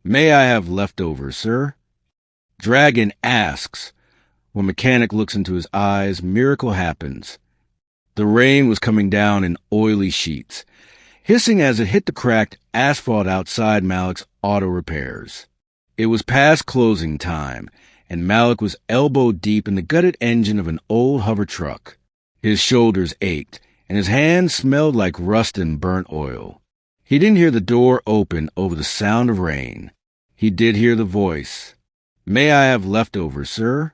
May I have leftovers, sir? Dragon asks. When Mechanic looks into his eyes, miracle happens. The rain was coming down in oily sheets, hissing as it hit the cracked asphalt outside Malik's auto repairs. It was past closing time, and Malik was elbow deep in the gutted engine of an old hover truck. His shoulders ached, and his hands smelled like rust and burnt oil. He didn't hear the door open over the sound of rain. He did hear the voice. May I have leftovers, sir?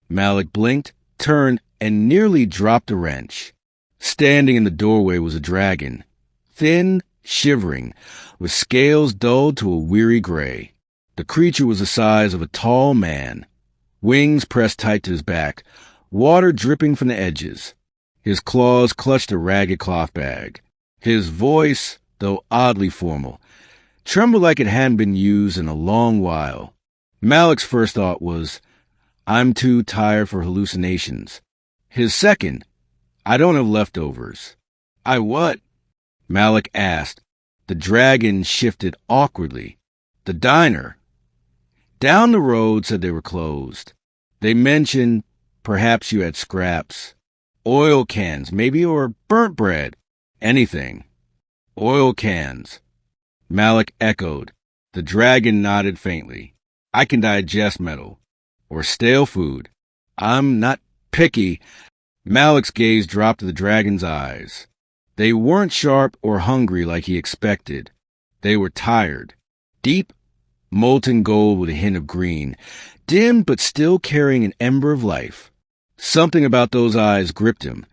Malik blinked, turned, and nearly dropped a wrench. Standing in the doorway was a dragon, thin, shivering, with scales dulled to a weary gray. The creature was the size of a tall man, wings pressed tight to his back, water dripping from the edges. His claws clutched a ragged cloth bag. His voice, though oddly formal, trembled like it hadn't been used in a long while. Malik's first thought was, I'm too tired for hallucinations. His second, I don't have leftovers. I what? Malik asked. The dragon shifted awkwardly. The diner. Down the road said they were closed. They mentioned perhaps you had scraps. Oil cans, maybe, or burnt bread. Anything. Oil cans. Malik echoed. The dragon nodded faintly. I can digest metal. Or stale food. I'm not picky. Malik's gaze dropped to the dragon's eyes. They weren't sharp or hungry like he expected. They were tired. Deep, molten gold with a hint of green, dim but still carrying an ember of life. Something about those eyes gripped him,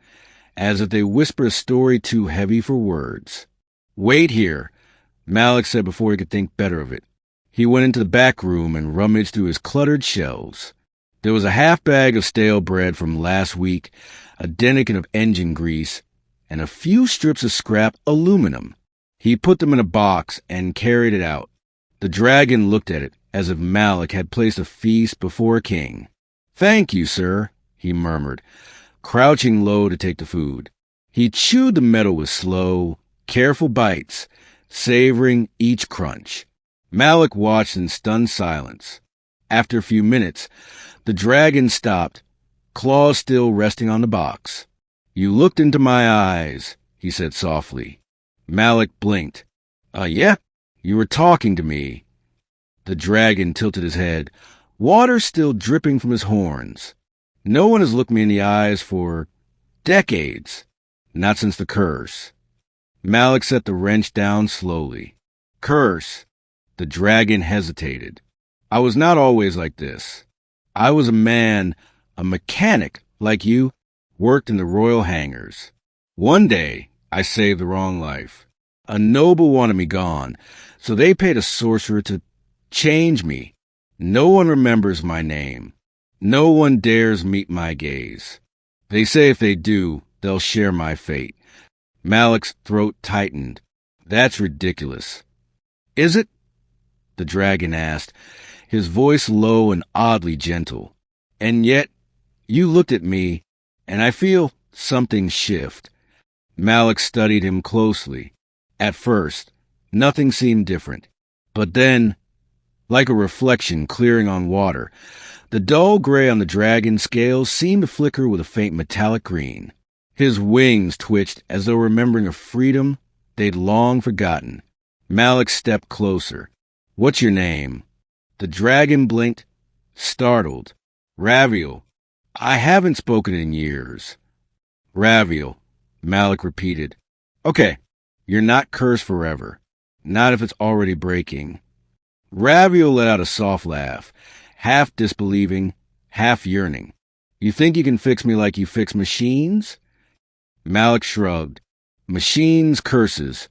as if they whispered a story too heavy for words. Wait here, Malik said before he could think better of it. He went into the back room and rummaged through his cluttered shelves. There was a half bag of stale bread from last week, a denikin of engine grease, and a few strips of scrap aluminum. He put them in a box and carried it out. The dragon looked at it as if Malik had placed a feast before a king. Thank you, sir, he murmured, crouching low to take the food. He chewed the metal with slow, careful bites, savoring each crunch. Malik watched in stunned silence. After a few minutes, the dragon stopped, claws still resting on the box. You looked into my eyes, he said softly. Malik blinked. Yeah? You were talking to me. The dragon tilted his head, water still dripping from his horns. No one has looked me in the eyes for decades. Not since the curse. Malik set the wrench down slowly. Curse. The dragon hesitated. I was not always like this. I was a man, a mechanic like you, worked in the royal hangars. One day, I saved the wrong life. A noble wanted me gone, so they paid a sorcerer to change me. No one remembers my name. No one dares meet my gaze. They say if they do, they'll share my fate. Malik's throat tightened. That's ridiculous. Is it? The dragon asked, his voice low and oddly gentle. And yet, you looked at me, and I feel something shift. Malik studied him closely. At first, nothing seemed different. But then, like a reflection clearing on water, the dull gray on the dragon's scales seemed to flicker with a faint metallic green. His wings twitched as though remembering a freedom they'd long forgotten. Malik stepped closer. What's your name? The dragon blinked, startled. Raviel. I haven't spoken in years. Raviel, Malik repeated. Okay, you're not cursed forever. Not if it's already breaking. Raviel let out a soft laugh, half disbelieving, half yearning. You think you can fix me like you fix machines? Malik shrugged. Machines, curses.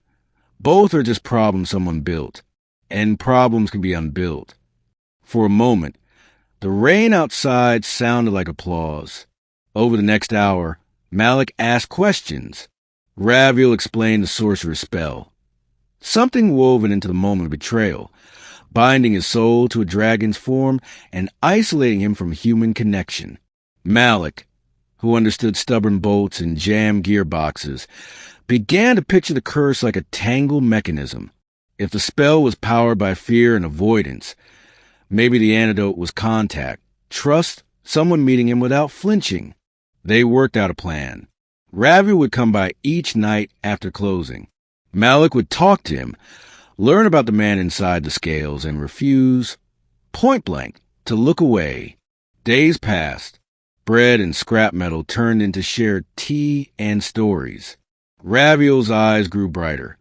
Both are just problems someone built. And problems can be unbuilt. For a moment, the rain outside sounded like applause. Over the next hour, Malik asked questions. Raviel explained the sorcerer's spell. Something woven into the moment of betrayal, binding his soul to a dragon's form and isolating him from human connection. Malik, who understood stubborn bolts and jammed gearboxes, began to picture the curse like a tangled mechanism. If the spell was powered by fear and avoidance, maybe the antidote was contact, trust, someone meeting him without flinching. They worked out a plan. Ravi would come by each night after closing. Malik would talk to him, learn about the man inside the scales, and refuse, point blank, to look away. Days passed. Bread and scrap metal turned into shared tea and stories. Raviel's eyes grew brighter.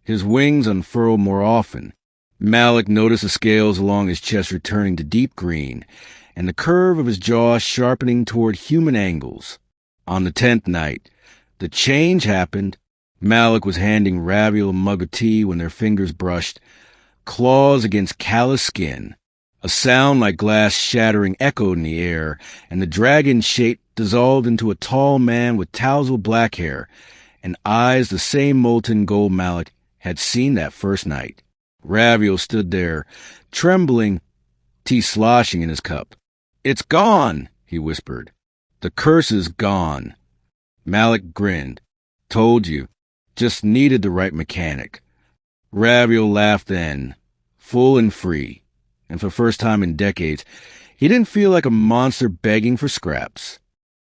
His wings unfurled more often. Malik noticed the scales along his chest returning to deep green, and the curve of his jaw sharpening toward human angles. On the 10th night, the change happened. Malik was handing Raviel a mug of tea when their fingers brushed, claws against callous skin. A sound like glass shattering echoed in the air, and the dragon shape dissolved into a tall man with tousled black hair and eyes the same molten gold Malik had seen that first night. Raviel stood there, trembling, tea sloshing in his cup. "It's gone," he whispered. "The curse is gone." Malik grinned. "Told you. Just needed the right mechanic." Raviel laughed then, full and free, and for the first time in decades, he didn't feel like a monster begging for scraps.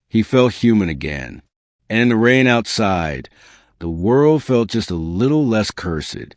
He felt human again, and in the rain outside, the world felt just a little less cursed.